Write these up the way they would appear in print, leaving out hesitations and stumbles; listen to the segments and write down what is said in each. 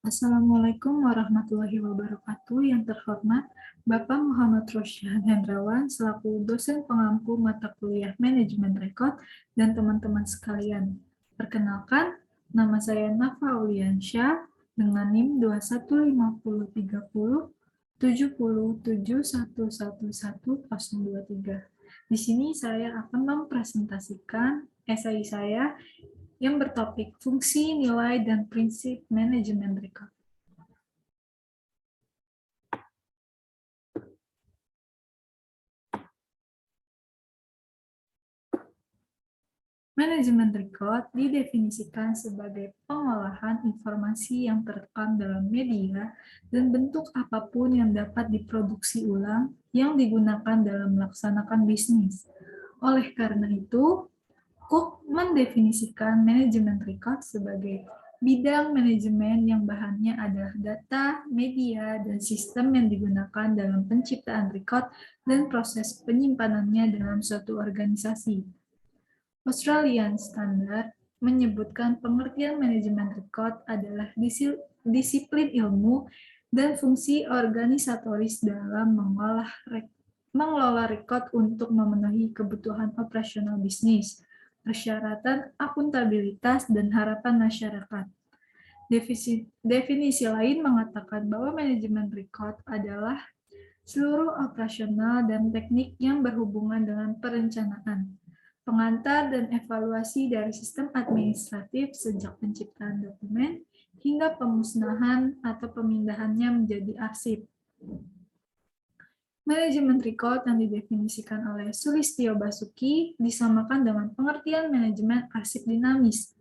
Assalamualaikum warahmatullahi wabarakatuh. Yang terhormat Bapak Muhammad Rosyad Hendrawan selaku dosen pengampu mata kuliah Manajemen Rekod dan teman-teman sekalian. Perkenalkan, nama saya Nafa Auliansyah dengan NIM 21503070711123. Di sini saya akan mempresentasikan esai saya yang bertopik fungsi, nilai, dan prinsip manajemen rekod. Manajemen rekod didefinisikan sebagai pengolahan informasi yang terekam dalam media dan bentuk apapun yang dapat diproduksi ulang yang digunakan dalam melaksanakan bisnis. Oleh karena itu, Cook mendefinisikan manajemen rekod sebagai bidang manajemen yang bahannya adalah data, media, dan sistem yang digunakan dalam penciptaan rekod dan proses penyimpanannya dalam suatu organisasi. Australian Standard menyebutkan pengertian manajemen rekod adalah disiplin ilmu dan fungsi organisatoris dalam mengelola rekod untuk memenuhi kebutuhan operasional bisnis, persyaratan akuntabilitas, dan harapan masyarakat. Definisi lain mengatakan bahwa manajemen rekod adalah seluruh operasional dan teknik yang berhubungan dengan perencanaan, pengantar dan evaluasi dari sistem administratif sejak penciptaan dokumen hingga pemusnahan atau pemindahannya menjadi arsip. Manajemen rekod yang didefinisikan oleh Sulistyo Basuki disamakan dengan pengertian manajemen arsip dinamis.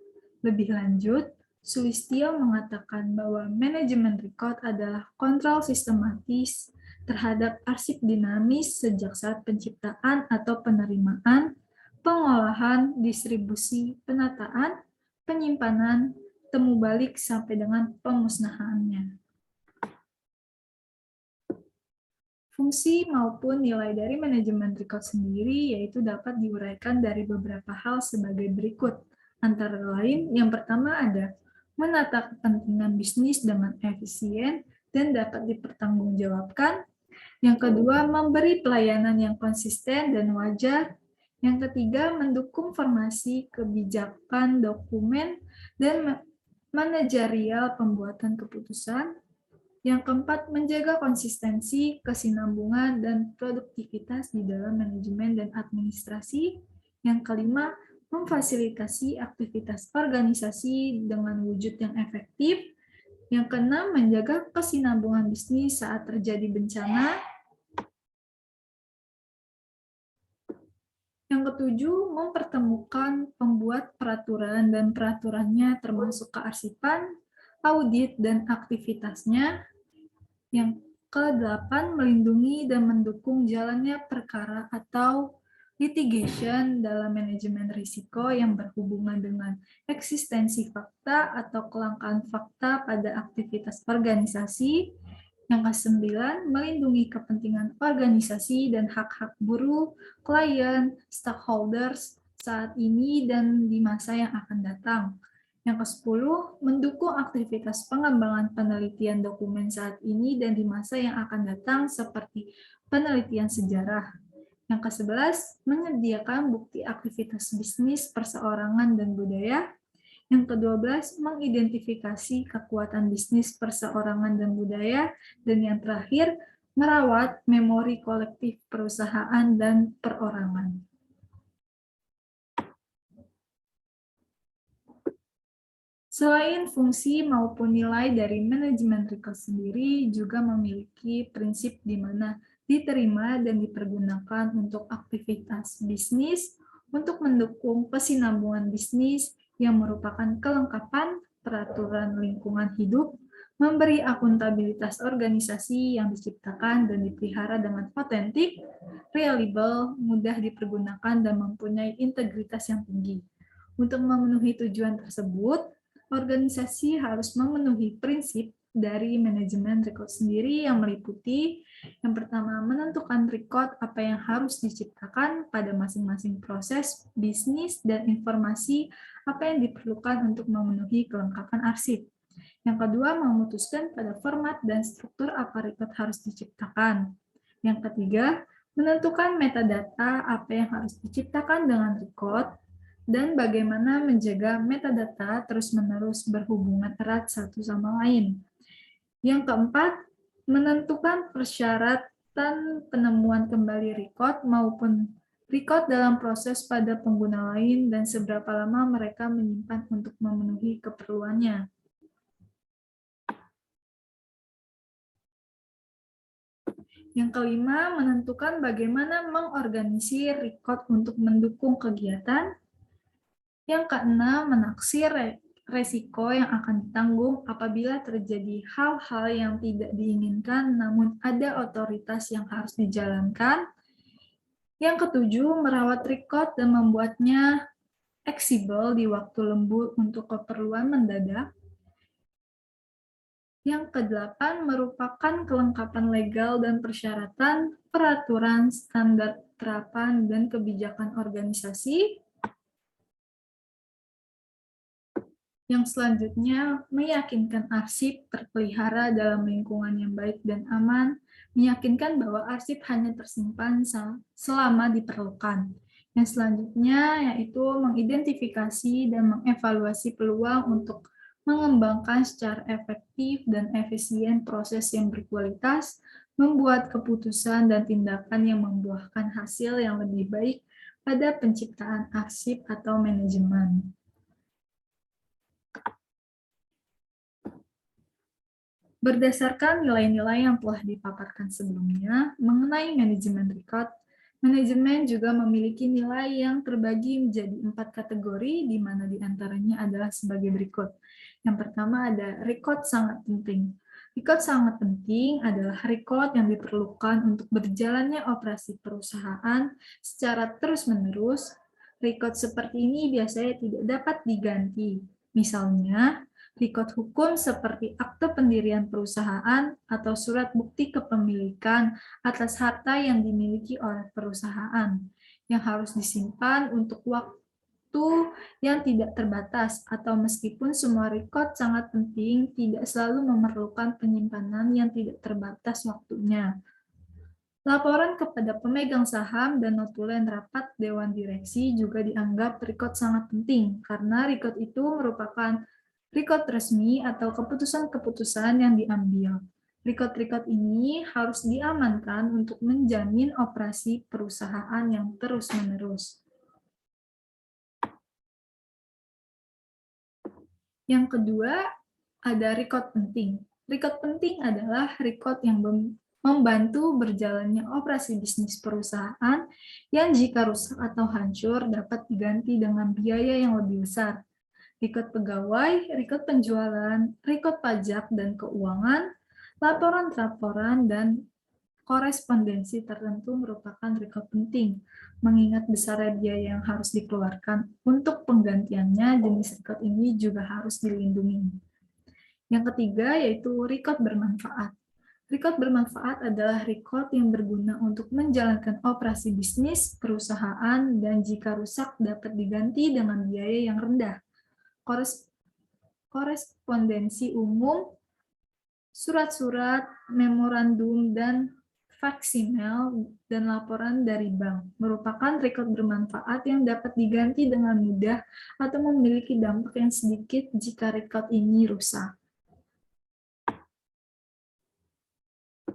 Lebih lanjut, Sulistyo mengatakan bahwa manajemen rekod adalah kontrol sistematis terhadap arsip dinamis sejak saat penciptaan atau penerimaan, pengolahan, distribusi, penataan, penyimpanan, temu balik sampai dengan pemusnahannya. Fungsi maupun nilai dari manajemen rekod sendiri yaitu dapat diuraikan dari beberapa hal sebagai berikut. Antara lain, yang pertama ada menata kepentingan bisnis dengan efisien dan dapat dipertanggungjawabkan. Yang kedua, memberi pelayanan yang konsisten dan wajar. Yang ketiga, mendukung formasi kebijakan dokumen dan manajerial pembuatan keputusan. Yang keempat, menjaga konsistensi, kesinambungan, dan produktivitas di dalam manajemen dan administrasi. Yang kelima, memfasilitasi aktivitas organisasi dengan wujud yang efektif. Yang keenam, menjaga kesinambungan bisnis saat terjadi bencana. Yang ketujuh, mempertemukan pembuat peraturan dan peraturannya termasuk kearsipan, audit, dan aktivitasnya. Yang ke-8, melindungi dan mendukung jalannya perkara atau litigation dalam manajemen risiko yang berhubungan dengan eksistensi fakta atau kelangkaan fakta pada aktivitas organisasi. Yang ke-9, melindungi kepentingan organisasi dan hak-hak buruh, klien, stakeholders saat ini dan di masa yang akan datang. Yang ke-10, mendukung aktivitas pengembangan penelitian dokumen saat ini dan di masa yang akan datang seperti penelitian sejarah. Yang ke-11, menyediakan bukti aktivitas bisnis, perseorangan, dan budaya. Yang ke-12, mengidentifikasi kekuatan bisnis, perseorangan, dan budaya. Dan yang terakhir, merawat memori kolektif perusahaan dan perorangan. Selain fungsi maupun nilai dari manajemen rekod sendiri juga memiliki prinsip di mana diterima dan dipergunakan untuk aktivitas bisnis untuk mendukung kesinambungan bisnis yang merupakan kelengkapan peraturan lingkungan hidup, memberi akuntabilitas organisasi yang diciptakan dan dipelihara dengan otentik, reliable, mudah dipergunakan, dan mempunyai integritas yang tinggi. Untuk memenuhi tujuan tersebut, organisasi harus memenuhi prinsip dari manajemen rekod sendiri yang meliputi yang pertama, menentukan rekod apa yang harus diciptakan pada masing-masing proses bisnis dan informasi apa yang diperlukan untuk memenuhi kelengkapan arsip. Yang kedua, memutuskan pada format dan struktur apa record harus diciptakan. Yang ketiga, menentukan metadata apa yang harus diciptakan dengan record, dan bagaimana menjaga metadata terus-menerus berhubungan erat satu sama lain. Yang keempat, menentukan persyaratan penemuan kembali record maupun record dalam proses pada pengguna lain dan seberapa lama mereka menyimpan untuk memenuhi keperluannya. Yang kelima, menentukan bagaimana mengorganisir record untuk mendukung kegiatan. Yang keenam, menaksir resiko yang akan ditanggung apabila terjadi hal-hal yang tidak diinginkan namun ada otoritas yang harus dijalankan. Yang ketujuh, merawat record dan membuatnya fleksibel di waktu lembur untuk keperluan mendadak. Yang kedelapan, merupakan kelengkapan legal dan persyaratan, peraturan, standar terapan, dan kebijakan organisasi. Yang selanjutnya, meyakinkan arsip terpelihara dalam lingkungan yang baik dan aman, meyakinkan bahwa arsip hanya tersimpan selama diperlukan. Yang selanjutnya yaitu mengidentifikasi dan mengevaluasi peluang untuk mengembangkan secara efektif dan efisien proses yang berkualitas, membuat keputusan dan tindakan yang membuahkan hasil yang lebih baik pada penciptaan arsip atau manajemen. Berdasarkan nilai-nilai yang telah dipaparkan sebelumnya mengenai manajemen record, manajemen juga memiliki nilai yang terbagi menjadi 4 kategori, di mana diantaranya adalah sebagai berikut. Yang pertama ada record sangat penting. Record sangat penting adalah record yang diperlukan untuk berjalannya operasi perusahaan secara terus-menerus. Record seperti ini biasanya tidak dapat diganti. Misalnya, record hukum seperti akte pendirian perusahaan atau surat bukti kepemilikan atas harta yang dimiliki oleh perusahaan yang harus disimpan untuk waktu yang tidak terbatas, atau meskipun semua record sangat penting, tidak selalu memerlukan penyimpanan yang tidak terbatas waktunya. Laporan kepada pemegang saham dan notulen rapat Dewan Direksi juga dianggap record sangat penting, karena record itu merupakan record resmi atau keputusan-keputusan yang diambil. Record-record ini harus diamankan untuk menjamin operasi perusahaan yang terus-menerus. Yang kedua, ada record penting. Record penting adalah record yang membantu berjalannya operasi bisnis perusahaan yang jika rusak atau hancur dapat diganti dengan biaya yang lebih besar. Record pegawai, record penjualan, record pajak dan keuangan, laporan-laporan, dan korespondensi tertentu merupakan record penting. Mengingat besarnya biaya yang harus dikeluarkan untuk penggantiannya, jenis record ini juga harus dilindungi. Yang ketiga yaitu record bermanfaat. Record bermanfaat adalah record yang berguna untuk menjalankan operasi bisnis, perusahaan, dan jika rusak dapat diganti dengan biaya yang rendah. Korespondensi umum, surat-surat, memorandum, dan faksimil, dan laporan dari bank merupakan record bermanfaat yang dapat diganti dengan mudah atau memiliki dampak yang sedikit jika record ini rusak.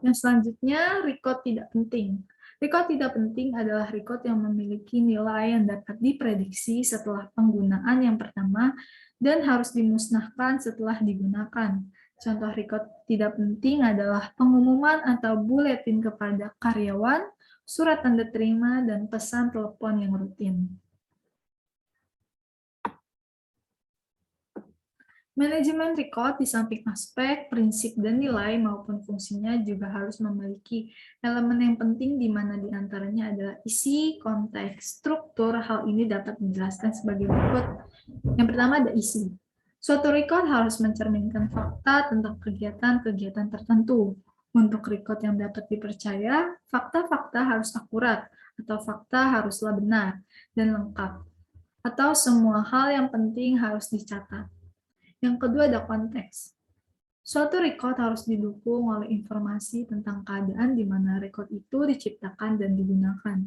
Yang selanjutnya, record tidak penting. Record tidak penting adalah record yang memiliki nilai yang dapat diprediksi setelah penggunaan yang pertama dan harus dimusnahkan setelah digunakan. Contoh record tidak penting adalah pengumuman atau buletin kepada karyawan, surat tanda terima, dan pesan telepon yang rutin. Manajemen record di samping aspek, prinsip, dan nilai maupun fungsinya juga harus memiliki elemen yang penting di mana diantaranya adalah isi, konteks, struktur. Hal ini dapat dijelaskan sebagai berikut. Yang pertama ada isi. Suatu record harus mencerminkan fakta tentang kegiatan-kegiatan tertentu. Untuk record yang dapat dipercaya, fakta-fakta harus akurat atau fakta haruslah benar dan lengkap. Atau semua hal yang penting harus dicatat. Yang kedua ada konteks. Suatu record harus didukung oleh informasi tentang keadaan di mana record itu diciptakan dan digunakan.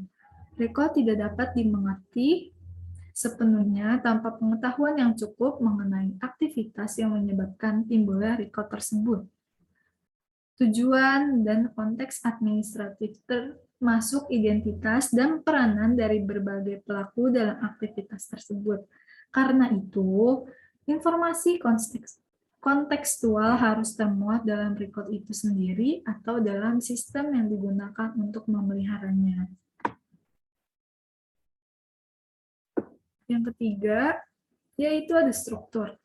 Record tidak dapat dimengerti sepenuhnya tanpa pengetahuan yang cukup mengenai aktivitas yang menyebabkan timbulnya record tersebut. Tujuan dan konteks administratif termasuk identitas dan peranan dari berbagai pelaku dalam aktivitas tersebut. Karena itu, informasi kontekstual harus termuat dalam record itu sendiri atau dalam sistem yang digunakan untuk memeliharanya. Yang ketiga, yaitu ada struktur.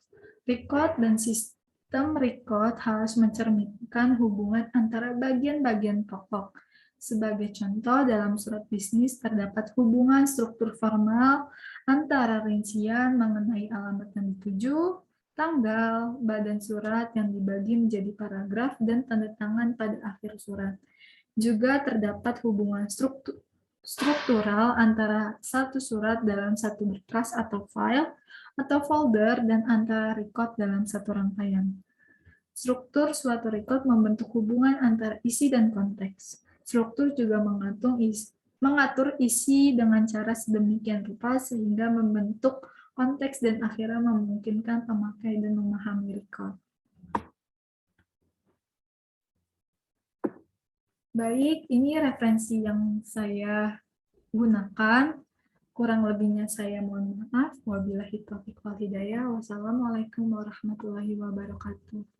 Record dan sistem record harus mencerminkan hubungan antara bagian-bagian pokok. Sebagai contoh, dalam surat bisnis terdapat hubungan struktur formal antara rincian mengenai alamat yang dituju, tanggal, badan surat yang dibagi menjadi paragraf, dan tanda tangan pada akhir surat. Juga terdapat hubungan struktural antara satu surat dalam satu berkas atau file, atau folder, dan antara record dalam satu rangkaian. Struktur suatu record membentuk hubungan antara isi dan konteks. Struktur juga mengatur isi dengan cara sedemikian rupa sehingga membentuk konteks dan akhirnya memungkinkan pemakai dan memahami record. Baik, ini referensi yang saya gunakan. Kurang lebihnya saya mohon maaf. Wabillahi taufiq wal hidayah. Wassalamualaikum warahmatullahi wabarakatuh.